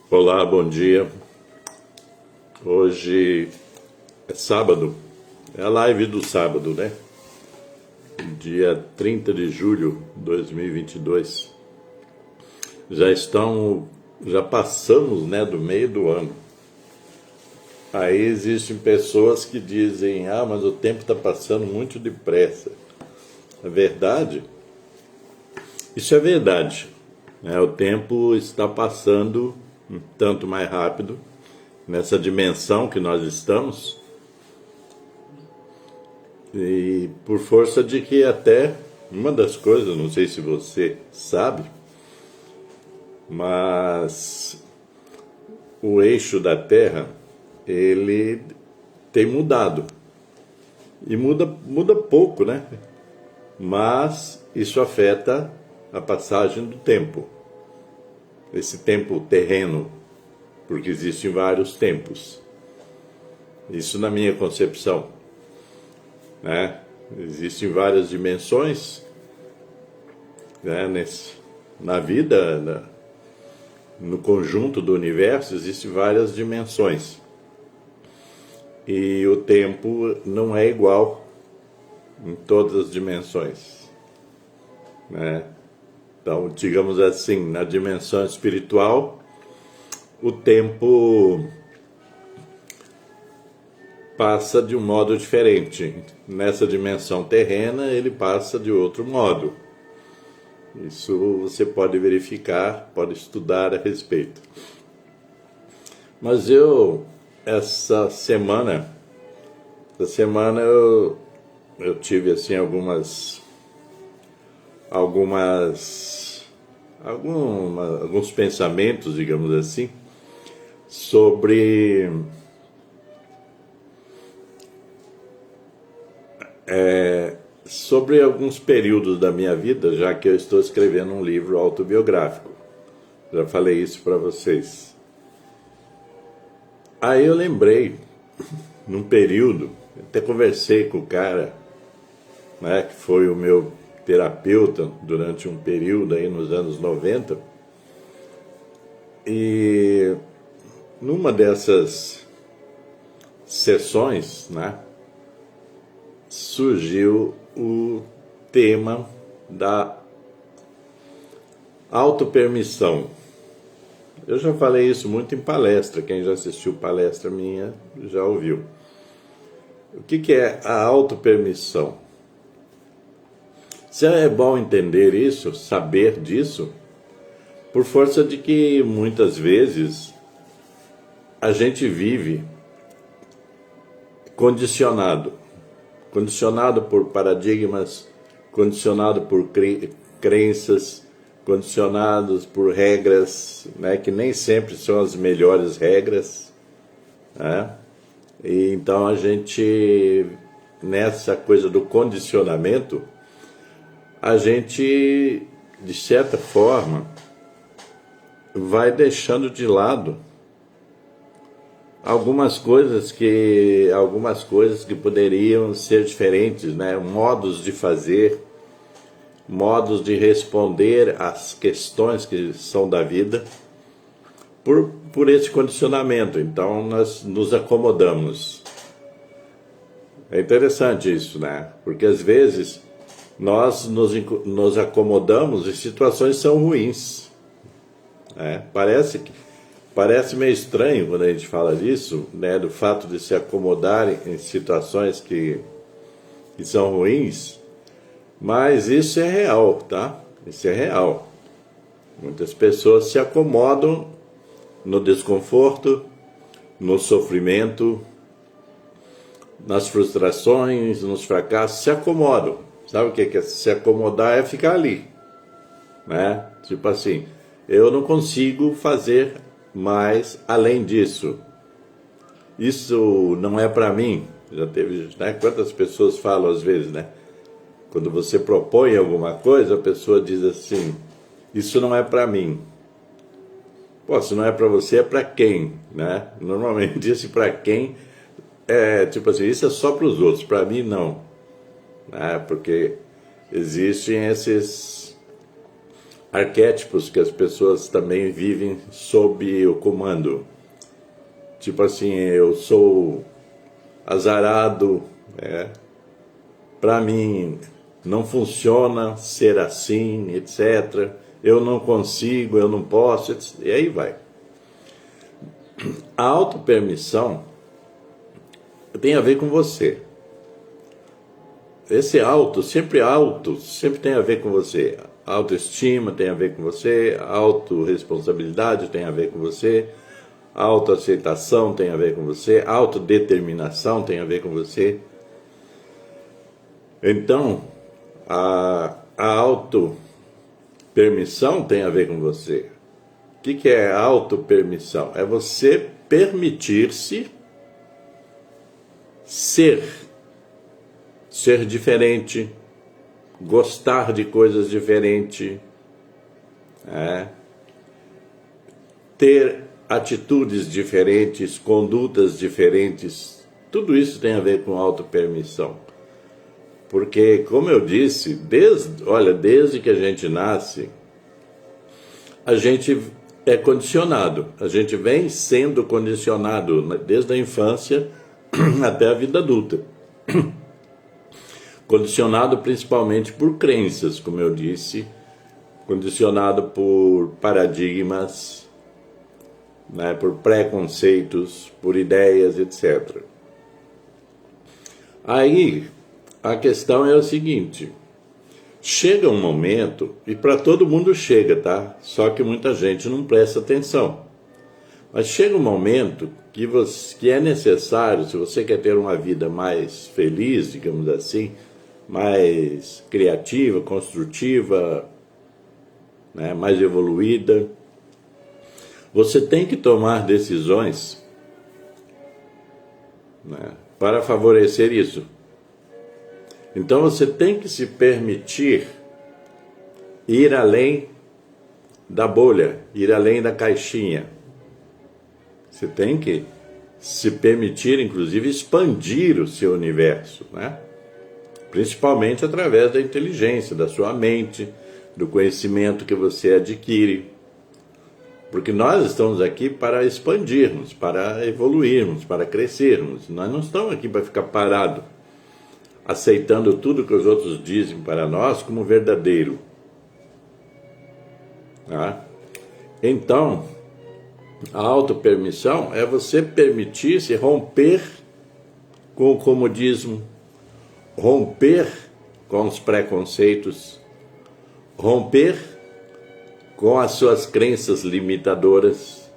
Olá, bom dia. Hoje é sábado, é a live do sábado, né? Dia 30 de julho de 2022. Já passamos, né, do meio do ano. Aí existem pessoas que dizem, mas o tempo está passando muito depressa. É verdade? Isso é verdade, né? O tempo está passando um tanto mais rápido nessa dimensão que nós estamos, e por força de que até uma das coisas, não sei se você sabe, mas o eixo da Terra, ele tem mudado, e muda pouco, né? Mas isso afeta a passagem do tempo, esse tempo terreno, porque existem vários tempos. Isso na minha concepção, né? Existem várias dimensões, né? Na vida, no conjunto do universo, existem várias dimensões. E o tempo não é igual em todas as dimensões, né? Então, digamos assim, na dimensão espiritual, o tempo passa de um modo diferente. Nessa dimensão terrena, ele passa de outro modo. Isso você pode verificar, pode estudar a respeito. Mas essa semana eu tive assim alguns pensamentos, digamos assim, sobre alguns períodos da minha vida, já que eu estou escrevendo um livro autobiográfico. Já falei isso para vocês. Aí eu lembrei, num período, até conversei com o cara, né, que foi o meu terapeuta durante um período aí nos anos 90, e numa dessas sessões, né, surgiu o tema da autopermissão. Eu já falei isso muito em palestra, quem já assistiu palestra minha já ouviu. O que é a autopermissão? Se é bom entender isso, saber disso, por força de que muitas vezes a gente vive condicionado por paradigmas, condicionado por crenças, condicionados por regras, né, que nem sempre são as melhores regras, né? E então a gente, nessa coisa do condicionamento, a gente, de certa forma, vai deixando de lado algumas coisas que poderiam ser diferentes, né? Modos de fazer, modos de responder às questões que são da vida, por esse condicionamento. Então nós nos acomodamos. É interessante isso, né? Porque às vezes nós nos acomodamos em situações que são ruins, né? Parece meio estranho quando a gente fala disso, né, do fato de se acomodar em situações que são ruins, mas isso é real, tá? Isso é real. Muitas pessoas se acomodam no desconforto, no sofrimento, nas frustrações, nos fracassos, se acomodam. Sabe o que é se acomodar? É ficar ali, né? Tipo assim, eu não consigo fazer mais além disso. Isso não é para mim. Já teve, né? Quantas pessoas falam às vezes, né? Quando você propõe alguma coisa, a pessoa diz assim, isso não é para mim. Pô, se não é para você, é para quem, né? Normalmente esse para quem é tipo assim, isso é só para os outros, para mim não, né? Porque existem arquétipos que as pessoas também vivem sob o comando. Tipo assim, eu sou azarado, para mim não funciona ser assim, etc. Eu não consigo, eu não posso, etc. E aí vai. A autopermissão tem a ver com você. Esse auto sempre tem a ver com você. Autoestima tem a ver com você, autorresponsabilidade tem a ver com você, autoaceitação tem a ver com você, autodeterminação tem a ver com você. Então, a autopermissão tem a ver com você. O que é autopermissão? É você permitir-se ser diferente, gostar de coisas diferentes, ter atitudes diferentes, condutas diferentes. Tudo isso tem a ver com autopermissão. Porque, como eu disse, desde que a gente nasce, a gente é condicionado. A gente vem sendo condicionado desde a infância até a vida adulta. Condicionado principalmente por crenças, como eu disse, condicionado por paradigmas, por preconceitos, por ideias, etc. Aí, a questão é o seguinte, chega um momento, e para todo mundo chega, tá? Só que muita gente não presta atenção. Mas chega um momento que é necessário, se você quer ter uma vida mais feliz, digamos assim, mais criativa, construtiva, mais evoluída, você tem que tomar decisões, para favorecer isso. Então você tem que se permitir ir além da bolha, ir além da caixinha. Você tem que se permitir, inclusive, expandir o seu universo, principalmente através da inteligência, da sua mente, do conhecimento que você adquire. Porque nós estamos aqui para expandirmos, para evoluirmos, para crescermos. Nós não estamos aqui para ficar parados, aceitando tudo que os outros dizem para nós como verdadeiro. Então, a autopermissão é você permitir-se romper com o comodismo, romper com os preconceitos, romper com as suas crenças limitadoras.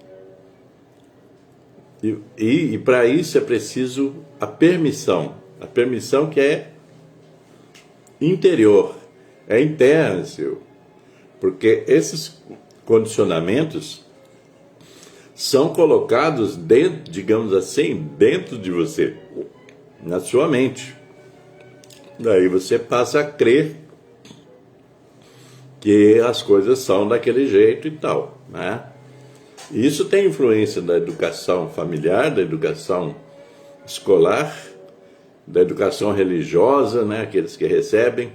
E para isso é preciso a permissão que é interior, é interna, porque esses condicionamentos são colocados dentro, digamos assim, dentro de você, na sua mente. Daí você passa a crer que as coisas são daquele jeito e tal, Isso tem influência da educação familiar, da educação escolar, da educação religiosa, aqueles que recebem,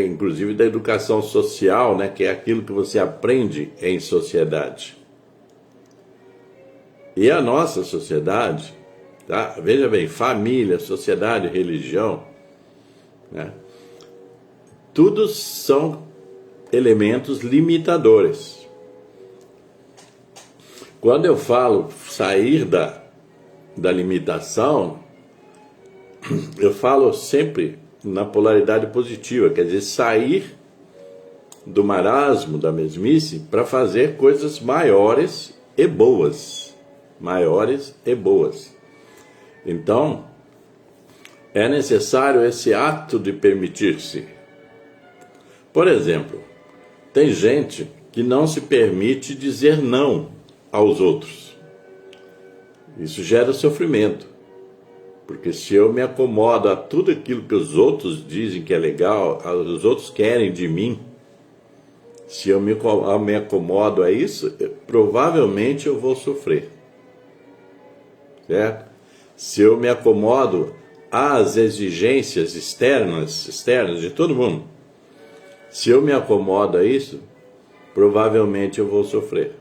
inclusive da educação social, que é aquilo que você aprende em sociedade. E a nossa sociedade, veja bem, família, sociedade, religião, tudo são elementos limitadores. Quando eu falo sair da limitação, eu falo sempre na polaridade positiva, quer dizer, sair do marasmo, da mesmice, para fazer coisas maiores e boas. Maiores e boas. Então, é necessário esse ato de permitir-se. Por exemplo, tem gente que não se permite dizer não aos outros. Isso gera sofrimento. Porque se eu me acomodo a tudo aquilo que os outros dizem que é legal, os outros querem de mim, se eu me acomodo a isso, provavelmente eu vou sofrer. Certo? Se eu me acomodo às exigências externas de todo mundo, Se eu me acomodo a isso, provavelmente eu vou sofrer.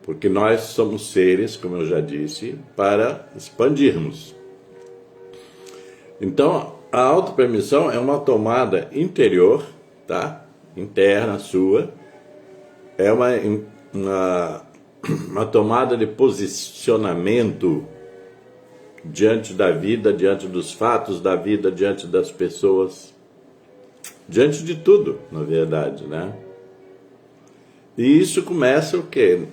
Porque nós somos seres, como eu já disse, para expandirmos. Então, a autopermissão é uma tomada interior, tá? Interna sua. É uma tomada de posicionamento diante da vida, diante dos fatos da vida, diante das pessoas, diante de tudo, na verdade, né? E isso começa o quê?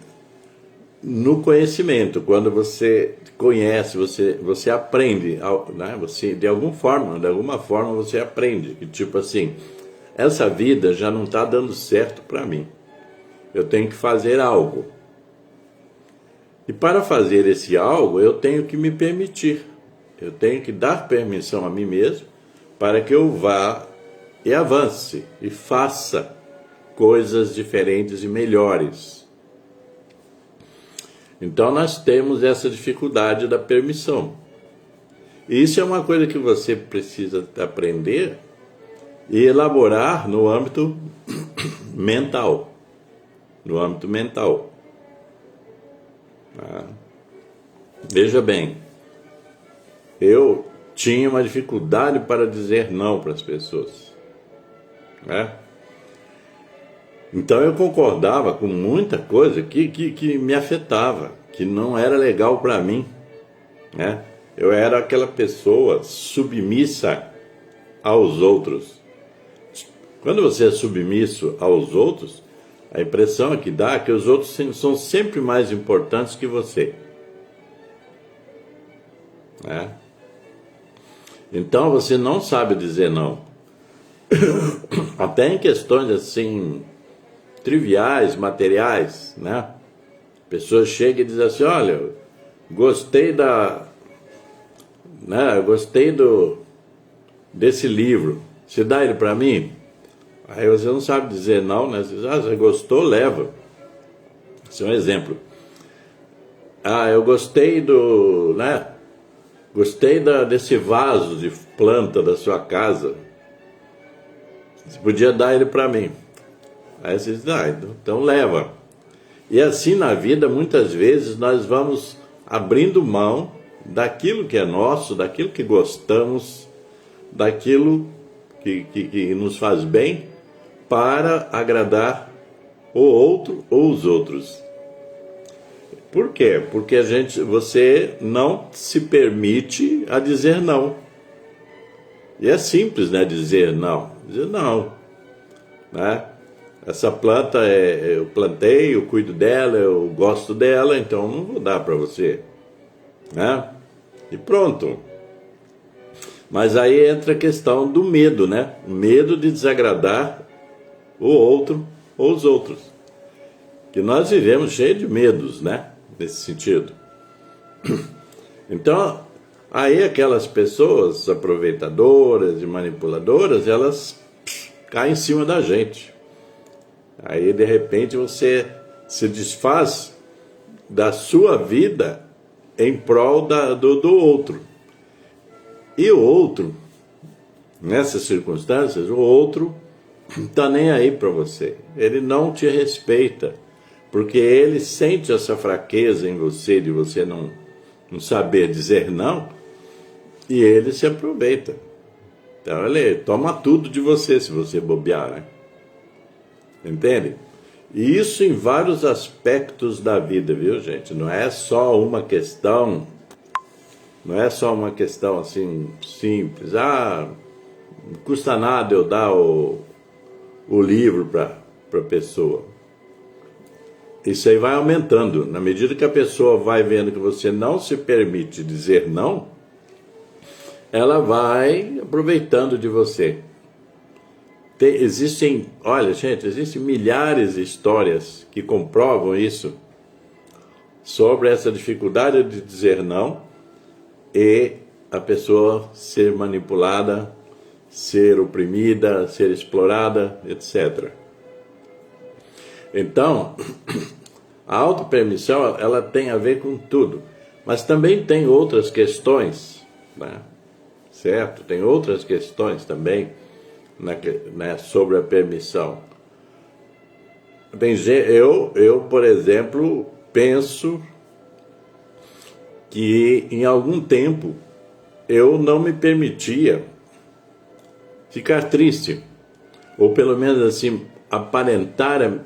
No conhecimento, quando você conhece, você aprende, né? Você, de alguma forma você aprende, que tipo assim, essa vida já não está dando certo para mim, eu tenho que fazer algo. E para fazer esse algo, eu tenho que me permitir, eu tenho que dar permissão a mim mesmo, para que eu vá e avance, e faça coisas diferentes e melhores. Então nós temos essa dificuldade da permissão. E isso é uma coisa que você precisa aprender e elaborar no âmbito mental. No âmbito mental. Veja bem, eu tinha uma dificuldade para dizer não para as pessoas, né? Então eu concordava com muita coisa que me afetava, que não era legal para mim, né? Eu era aquela pessoa submissa aos outros. Quando você é submisso aos outros, a impressão que dá é que os outros são sempre mais importantes que você, né? Então você não sabe dizer não. Até em questões assim triviais, materiais, né? A pessoa chega e diz assim, olha, gostei desse livro, você dá ele para mim? Aí você não sabe dizer não, né? Você diz, você gostou, leva. Esse é um exemplo. Eu gostei desse vaso de planta da sua casa, você podia dar ele para mim? Aí você diz, então leva. E assim na vida, muitas vezes, nós vamos abrindo mão daquilo que é nosso, daquilo que gostamos, daquilo que nos faz bem, para agradar o outro ou os outros. Por quê? Porque você não se permite a dizer não. E é simples, né, dizer não, né? Essa planta eu plantei, eu cuido dela, eu gosto dela, então não vou dar para você, né? E pronto. Mas aí entra a questão do medo, né? O medo de desagradar o outro ou os outros. Que nós vivemos cheio de medos, né? Nesse sentido. Então, aí aquelas pessoas aproveitadoras e manipuladoras, elas caem em cima da gente. Aí, de repente, você se desfaz da sua vida em prol do outro. E o outro, nessas circunstâncias, o outro não está nem aí para você. Ele não te respeita, porque ele sente essa fraqueza em você, de você não saber dizer não, e ele se aproveita. Então ele toma tudo de você, se você bobear, né? Entende? E isso em vários aspectos da vida, viu, gente? Não é só uma questão assim simples. Não custa nada eu dar o livro para a pessoa. Isso aí vai aumentando. Na medida que a pessoa vai vendo que você não se permite dizer não, ela vai aproveitando de você. Existem milhares de histórias que comprovam isso, sobre essa dificuldade de dizer não e a pessoa ser manipulada, ser oprimida, ser explorada, etc. Então, a autopermissão, ela tem a ver com tudo, mas também tem outras questões, né? Certo? Tem outras questões também né, sobre a permissão. Eu, por exemplo, penso que em algum tempo eu não me permitia ficar triste, ou pelo menos assim,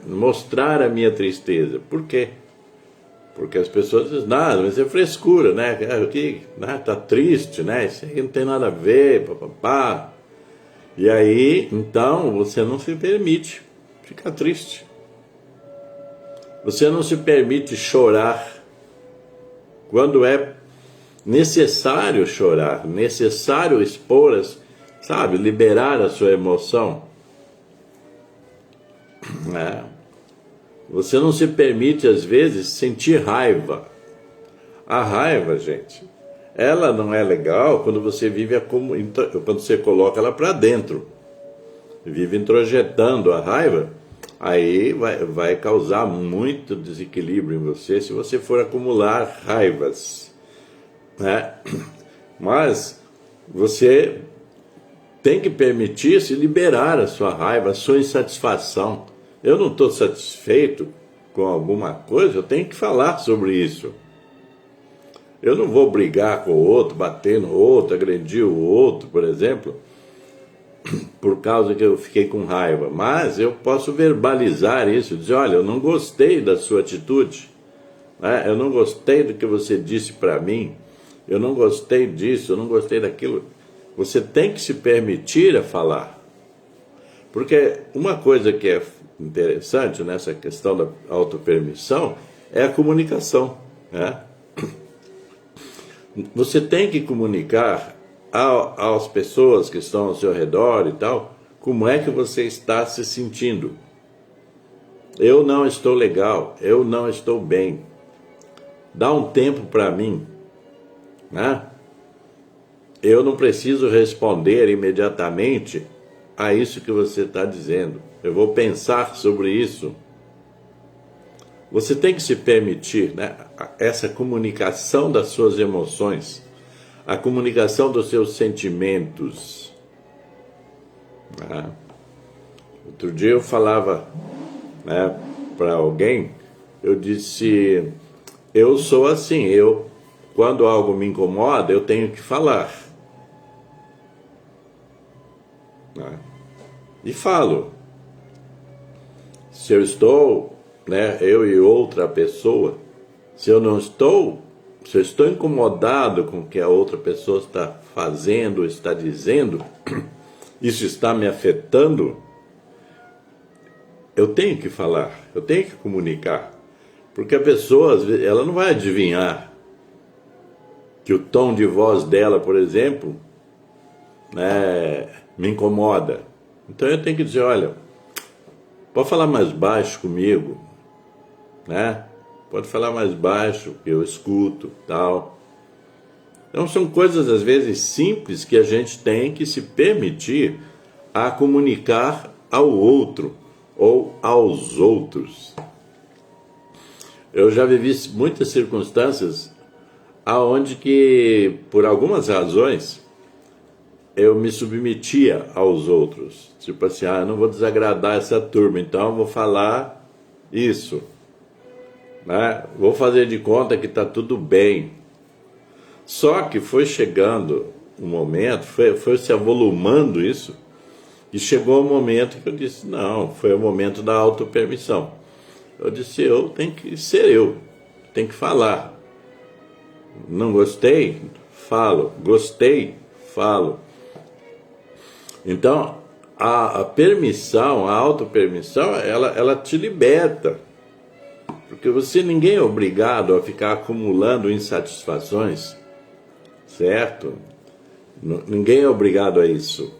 mostrar a minha tristeza. Por quê? Porque as pessoas dizem, nada, mas é frescura, né? Aqui, né? Tá triste, né? Isso aí não tem nada a ver, papapá. E aí, então, você não se permite ficar triste. Você não se permite chorar quando é necessário chorar, necessário expor, sabe, liberar a sua emoção. Você não se permite, às vezes, sentir raiva. A raiva, gente, ela não é legal quando você quando você coloca ela para dentro. Vive introjetando a raiva, aí vai causar muito desequilíbrio em você se você for acumular raivas, né? Mas você tem que permitir-se liberar a sua raiva, a sua insatisfação. Eu não estou satisfeito com alguma coisa, eu tenho que falar sobre isso. Eu não vou brigar com o outro, bater no outro, agredir o outro, por exemplo, por causa que eu fiquei com raiva. Mas eu posso verbalizar isso, dizer, olha, eu não gostei da sua atitude, né? Eu não gostei do que você disse para mim, eu não gostei disso, eu não gostei daquilo. Você tem que se permitir a falar. Porque uma coisa que é interessante nessa questão da autopermissão é a comunicação, né? Você tem que comunicar às pessoas que estão ao seu redor e tal, como é que você está se sentindo. Eu não estou legal, eu não estou bem. Dá um tempo para mim, né? Eu não preciso responder imediatamente a isso que você está dizendo. Eu vou pensar sobre isso. Você tem que se permitir, né, essa comunicação das suas emoções, a comunicação dos seus sentimentos. Outro dia eu falava, né, para alguém, eu disse, eu sou assim, quando algo me incomoda, eu tenho que falar. E falo. Se eu estou, né, eu e outra pessoa, se eu estou incomodado com o que a outra pessoa está fazendo, está dizendo, isso está me afetando, eu tenho que falar, eu tenho que comunicar, porque a pessoa, às vezes, ela não vai adivinhar que o tom de voz dela, por exemplo, né, me incomoda. Então eu tenho que dizer, olha, pode falar mais baixo comigo, né? Pode falar mais baixo, que eu escuto, tal. Então são coisas, às vezes, simples que a gente tem que se permitir a comunicar ao outro ou aos outros. Eu já vivi muitas circunstâncias aonde que, por algumas razões, eu me submetia aos outros. Tipo assim, eu não vou desagradar essa turma, então eu vou falar isso, né? Vou fazer de conta que está tudo bem. Só que foi chegando um momento, foi se avolumando isso, e chegou um momento que eu disse, não, foi o momento da autopermissão. Eu disse, eu tenho que ser eu, tenho que falar. Não gostei? Falo. Gostei? Falo. Então, a permissão, a autopermissão, ela te liberta. Porque ninguém é obrigado a ficar acumulando insatisfações, certo? Ninguém é obrigado a isso,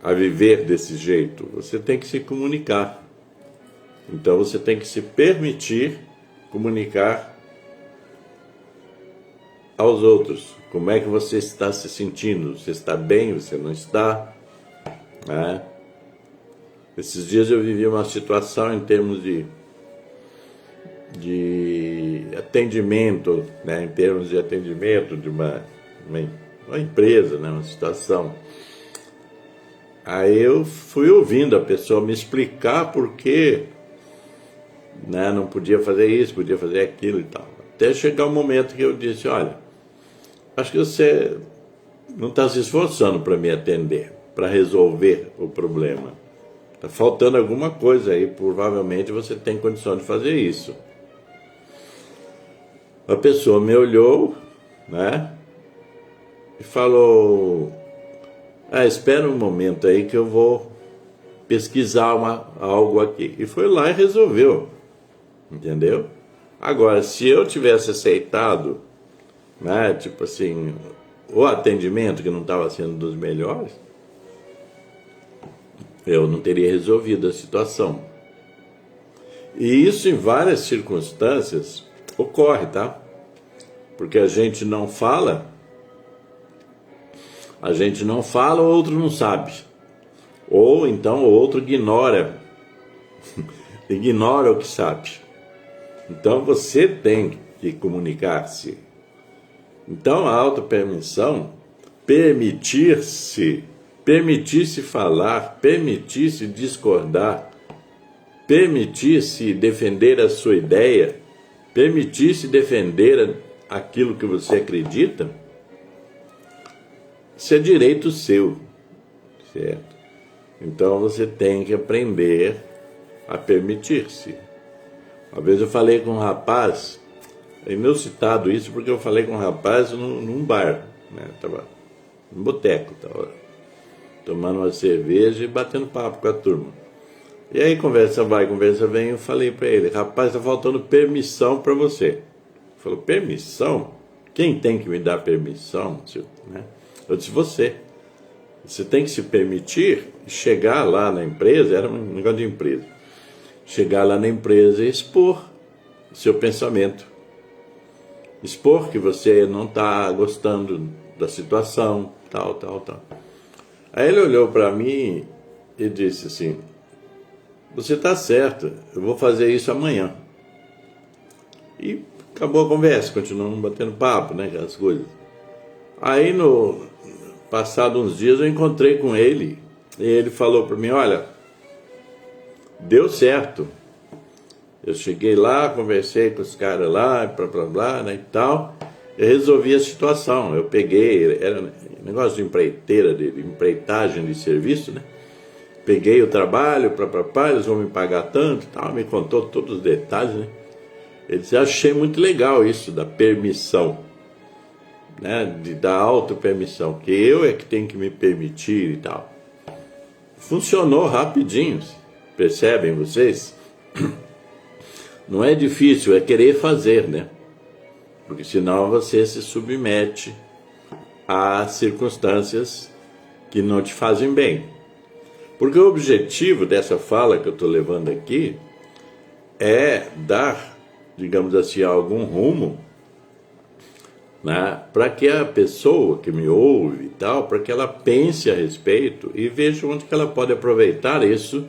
a viver desse jeito. Você tem que se comunicar. Então, você tem que se permitir comunicar aos outros. Como é que você está se sentindo? Você está bem? Você não está? Né? Esses dias eu vivi uma situação em termos de atendimento, né? Em termos de atendimento de uma empresa, né? Uma situação. Aí eu fui ouvindo a pessoa me explicar por que, né, não podia fazer isso, podia fazer aquilo e tal. Até chegar o momento que eu disse, olha, acho que você não está se esforçando para me atender, para resolver o problema. Está faltando alguma coisa aí, provavelmente você tem condição de fazer isso. A pessoa me olhou, né, e falou, espera um momento aí que eu vou pesquisar algo aqui. E foi lá e resolveu, entendeu? Agora, se eu tivesse aceitado, né, tipo assim, o atendimento que não estava sendo dos melhores, eu não teria resolvido a situação. E isso em várias circunstâncias ocorre, tá? Porque a gente não fala, o outro não sabe. Ou então o outro ignora o que sabe. Então você tem que comunicar-se. Então a autopermissão, permitir-se falar, permitir-se discordar, permitir-se defender a sua ideia, permitir-se defender aquilo que você acredita, isso é direito seu, certo? Então você tem que aprender a permitir-se. Uma vez eu falei com um rapaz, é inusitado isso, porque eu falei com um rapaz num bar, né? Tava num boteco, tava tomando uma cerveja e batendo papo com a turma. E aí conversa vai, conversa vem, eu falei para ele, rapaz, tá faltando permissão para você. Ele falou, permissão? Quem tem que me dar permissão? Né? Eu disse, você. Você tem que se permitir chegar lá na empresa, era um negócio de empresa, chegar lá na empresa e expor seu pensamento. Expor que você não está gostando da situação, tal. Aí ele olhou para mim e disse assim, você está certo, eu vou fazer isso amanhã. E acabou a conversa, continuamos batendo papo, né, aquelas coisas. Aí, passado uns dias, eu encontrei com ele e ele falou para mim, olha, deu certo. Eu cheguei lá, conversei com os caras lá, blá, né, e tal, eu resolvi a situação. Eu peguei, era um negócio de empreiteira, de empreitagem de serviço, né? Peguei o trabalho, eles vão me pagar tanto e tal, me contou todos os detalhes, né? Ele disse, achei muito legal isso da permissão, né? Da autopermissão, que eu é que tenho que me permitir e tal. Funcionou rapidinho, percebem vocês? Não é difícil, é querer fazer, né? Porque senão você se submete a circunstâncias que não te fazem bem. Porque o objetivo dessa fala que eu estou levando aqui é dar, digamos assim, algum rumo, né, para que a pessoa que me ouve e tal, para que ela pense a respeito e veja onde que ela pode aproveitar isso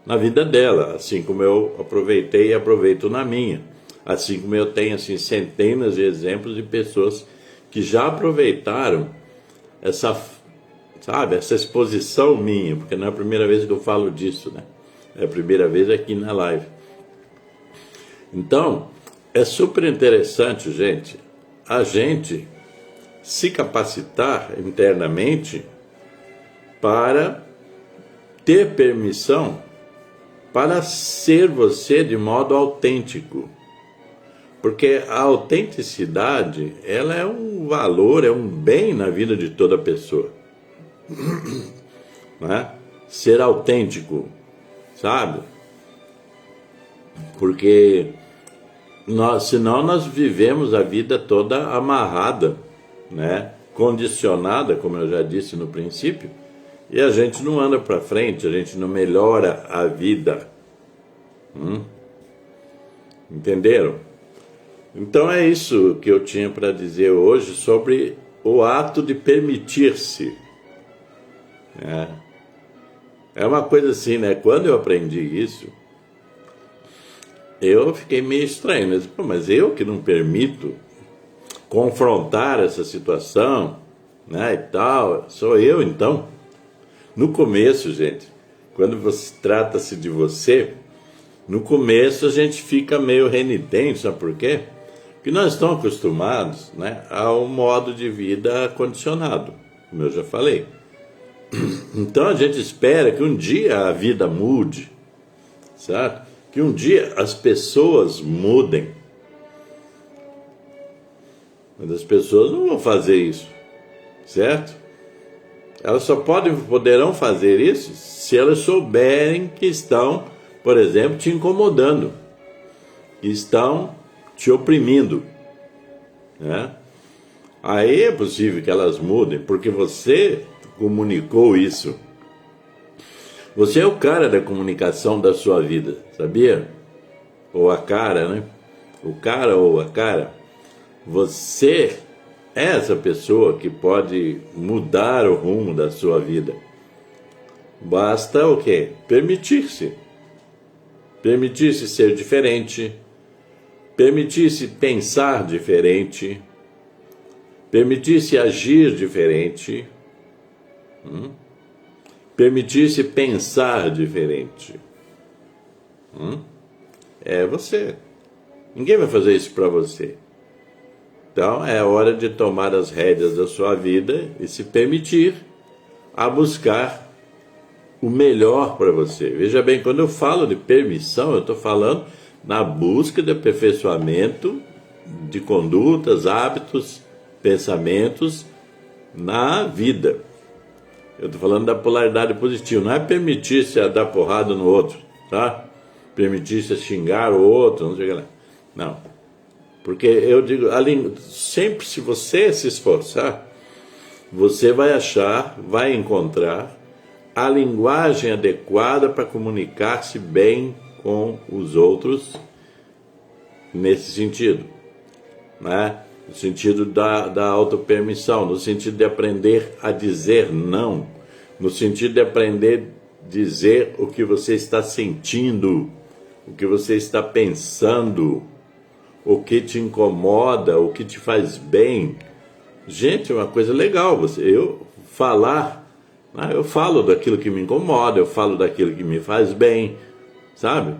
na vida dela, assim como eu aproveitei e aproveito na minha. Assim como eu tenho assim, centenas de exemplos de pessoas que já aproveitaram essa exposição minha, porque não é a primeira vez que eu falo disso, né? É a primeira vez aqui na live. Então, é super interessante, gente, a gente se capacitar internamente para ter permissão para ser você de modo autêntico. Porque a autenticidade, ela é um valor, é um bem na vida de toda pessoa. Né? Ser autêntico, sabe? Porque senão nós vivemos a vida toda amarrada, né? Condicionada, como eu já disse no princípio, e a gente não anda para frente, a gente não melhora a vida. Entenderam? Então é isso que eu tinha para dizer hoje sobre o ato de permitir-se. É uma coisa assim, né? Quando eu aprendi isso, eu fiquei meio estranho. Mas eu que não permito confrontar essa situação, né, e tal, sou eu então? No começo, gente, quando você trata-se de você, no começo a gente fica meio renitente, sabe por quê? Porque nós estamos acostumados, né, ao modo de vida condicionado, como eu já falei. Então a gente espera que um dia a vida mude, certo? Que um dia as pessoas mudem. Mas as pessoas não vão fazer isso, certo? Elas só poderão fazer isso se elas souberem que estão, por exemplo, te incomodando, que estão te oprimindo, né? Aí é possível que elas mudem, porque você comunicou isso. Você é o cara da comunicação da sua vida, sabia? Ou a cara, né? O cara ou a cara. Você é essa pessoa que pode mudar o rumo da sua vida. Basta o quê? Permitir-se. Permitir-se ser diferente. Permitir-se pensar diferente. Permitir-se agir diferente. Permitir-se pensar diferente. É você. Ninguém vai fazer isso para você. Então é hora de tomar as rédeas da sua vida e se permitir a buscar o melhor para você. Veja bem, quando eu falo de permissão, eu estou falando na busca de aperfeiçoamento de condutas, hábitos, pensamentos na vida. Eu estou falando da polaridade positiva. Não é permitir-se a dar porrada no outro, tá? Permitir-se a xingar o outro, não sei o que lá. Não. Porque eu digo, sempre se você se esforçar, você vai achar, vai encontrar a linguagem adequada para comunicar-se bem com os outros nesse sentido, né? No sentido da autopermissão, no sentido de aprender a dizer não, no sentido de aprender a dizer o que você está sentindo, o que você está pensando, o que te incomoda, o que te faz bem. Gente, é uma coisa legal eu falar, né? Eu falo daquilo que me incomoda, eu falo daquilo que me faz bem, sabe?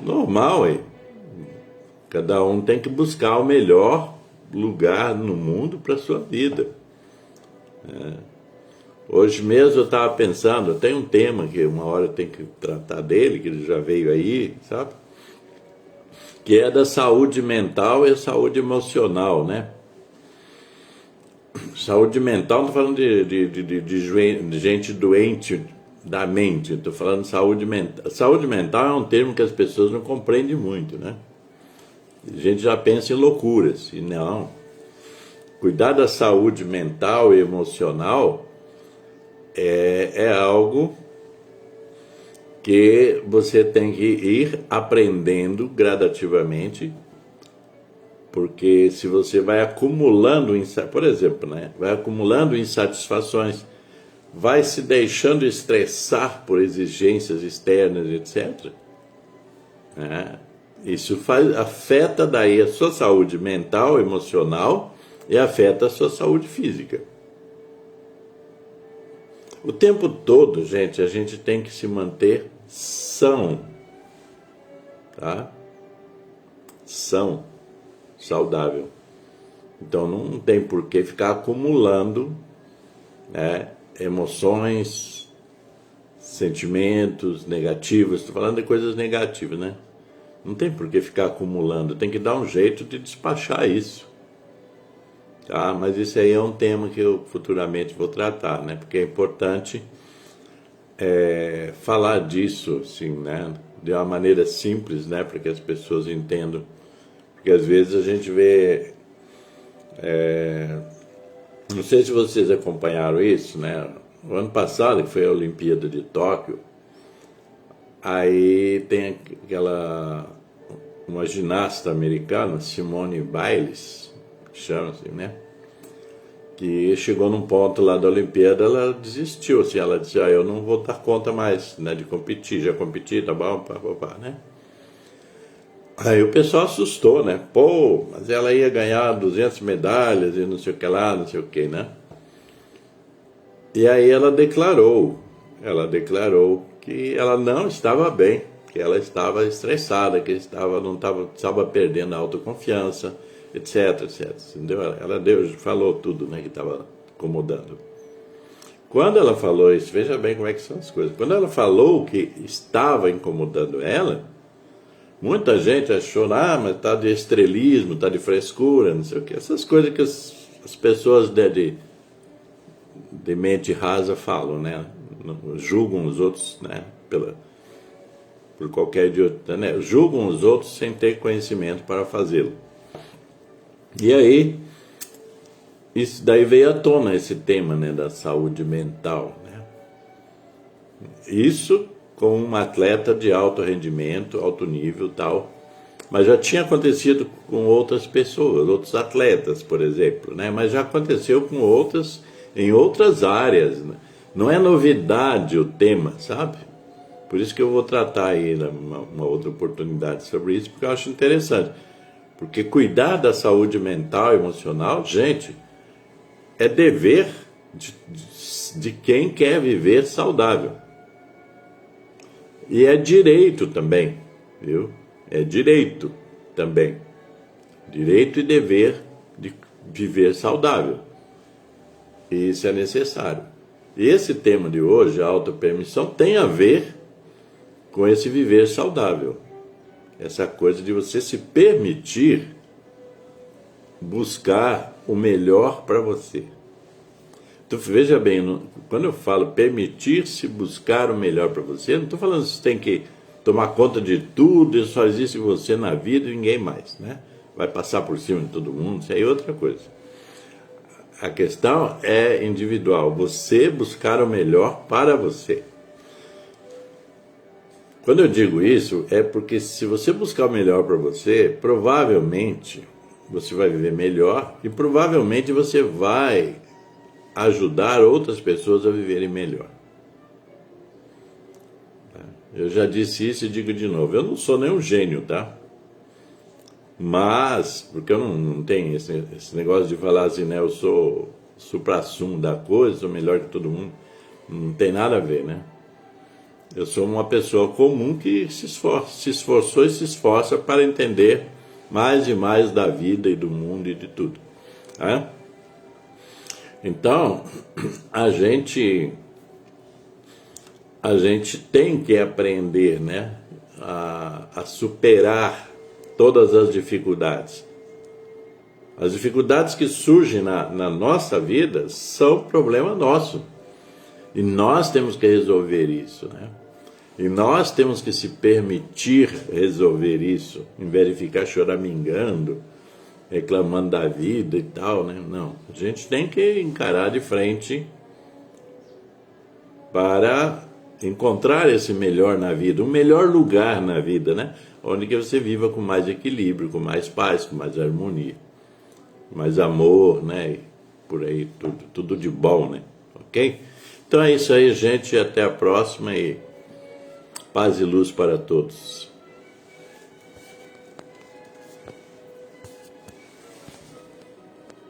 Normal, hein? Cada um tem que buscar o melhor lugar no mundo para a sua vida. Hoje mesmo eu estava pensando, tem um tema que uma hora eu tenho que tratar dele, que ele já veio aí, sabe? Que é da saúde mental e a saúde emocional, né? Saúde mental, não estou falando de gente doente da mente, estou falando de saúde mental. Saúde mental é um termo que as pessoas não compreendem muito, né? A gente já pensa em loucuras, e não. Cuidar da saúde mental e emocional é algo que você tem que ir aprendendo gradativamente, porque se você vai acumulando, por exemplo, né, vai acumulando insatisfações, vai se deixando estressar por exigências externas, etc., né, isso afeta daí a sua saúde mental, emocional e afeta a sua saúde física. O tempo todo, gente, a gente tem que se manter são, tá? São, saudável. Então não tem por que ficar acumulando, né, emoções, sentimentos negativos. Estou falando de coisas negativas, né? Não tem por que ficar acumulando, tem que dar um jeito de despachar isso. Tá? Mas isso aí é um tema que eu futuramente vou tratar, né? Porque é importante falar disso, assim, né? De uma maneira simples, né? Para que as pessoas entendam. Porque às vezes a gente vê... não sei se vocês acompanharam isso, né? O ano passado, que foi a Olimpíada de Tóquio, aí tem uma ginasta americana, Simone Biles, chama assim, né? Que chegou num ponto lá da Olimpíada, ela desistiu, assim, ela disse, eu não vou dar conta mais, né, de competir, já competi, tá bom, pá, né? Aí o pessoal assustou, né? Pô, mas ela ia ganhar 200 medalhas e não sei o que lá, não sei o que, né? E aí ela declarou que ela não estava bem, que ela estava estressada, que estava perdendo a autoconfiança, etc, etc. Entendeu? Falou tudo, né, que estava incomodando. Quando ela falou isso, veja bem como é que são as coisas. Quando ela falou que estava incomodando ela, muita gente achou, mas tá de estrelismo, tá de frescura, não sei o que. Essas coisas que as pessoas de mente rasa falam, né? Julgam os outros, né? Por qualquer idiota, né? Julgam os outros sem ter conhecimento para fazê-lo. E aí, isso daí veio à tona esse tema, né, da saúde mental, né? Isso com uma atleta de alto rendimento, alto nível, tal, mas já tinha acontecido com outras pessoas, outros atletas, por exemplo, né? Mas já aconteceu com outras em outras áreas, né? Não é novidade o tema, sabe? Por isso que eu vou tratar aí uma outra oportunidade sobre isso, porque eu acho interessante. Porque cuidar da saúde mental e emocional, gente, é dever de quem quer viver saudável. E é direito também, viu? É direito também. Direito e dever de viver saudável. E isso é necessário. E esse tema de hoje, a autopermissão, tem a ver com esse viver saudável. Essa coisa de você se permitir buscar o melhor para você. Então, veja bem, quando eu falo permitir-se buscar o melhor para você, eu não estou falando que você tem que tomar conta de tudo e só existe você na vida e ninguém mais, né? Vai passar por cima de todo mundo, isso aí é outra coisa. A questão é individual, você buscar o melhor para você. Quando eu digo isso, é porque se você buscar o melhor para você, provavelmente você vai viver melhor e provavelmente você vai ajudar outras pessoas a viverem melhor. Eu já disse isso e digo de novo, eu não sou nenhum gênio, tá? Mas, porque eu não tenho esse negócio de falar assim, né? Eu sou supra-sumo da coisa, sou melhor que todo mundo. Não tem nada a ver, né? Eu sou uma pessoa comum que se esforçou e se esforça para entender mais e mais da vida e do mundo e de tudo. Né? Então, a gente tem que aprender, né? A superar todas as dificuldades. As dificuldades que surgem na nossa vida são problema nosso. E nós temos que resolver isso, né? E nós temos que se permitir resolver isso, em vez de ficar choramingando, reclamando da vida e tal, né? Não, a gente tem que encarar de frente para encontrar esse melhor na vida, um melhor lugar na vida, né? Onde que você viva com mais equilíbrio, com mais paz, com mais harmonia, mais amor, né? E por aí, tudo de bom, né? Ok? Então é isso aí, gente. Até a próxima e paz e luz para todos.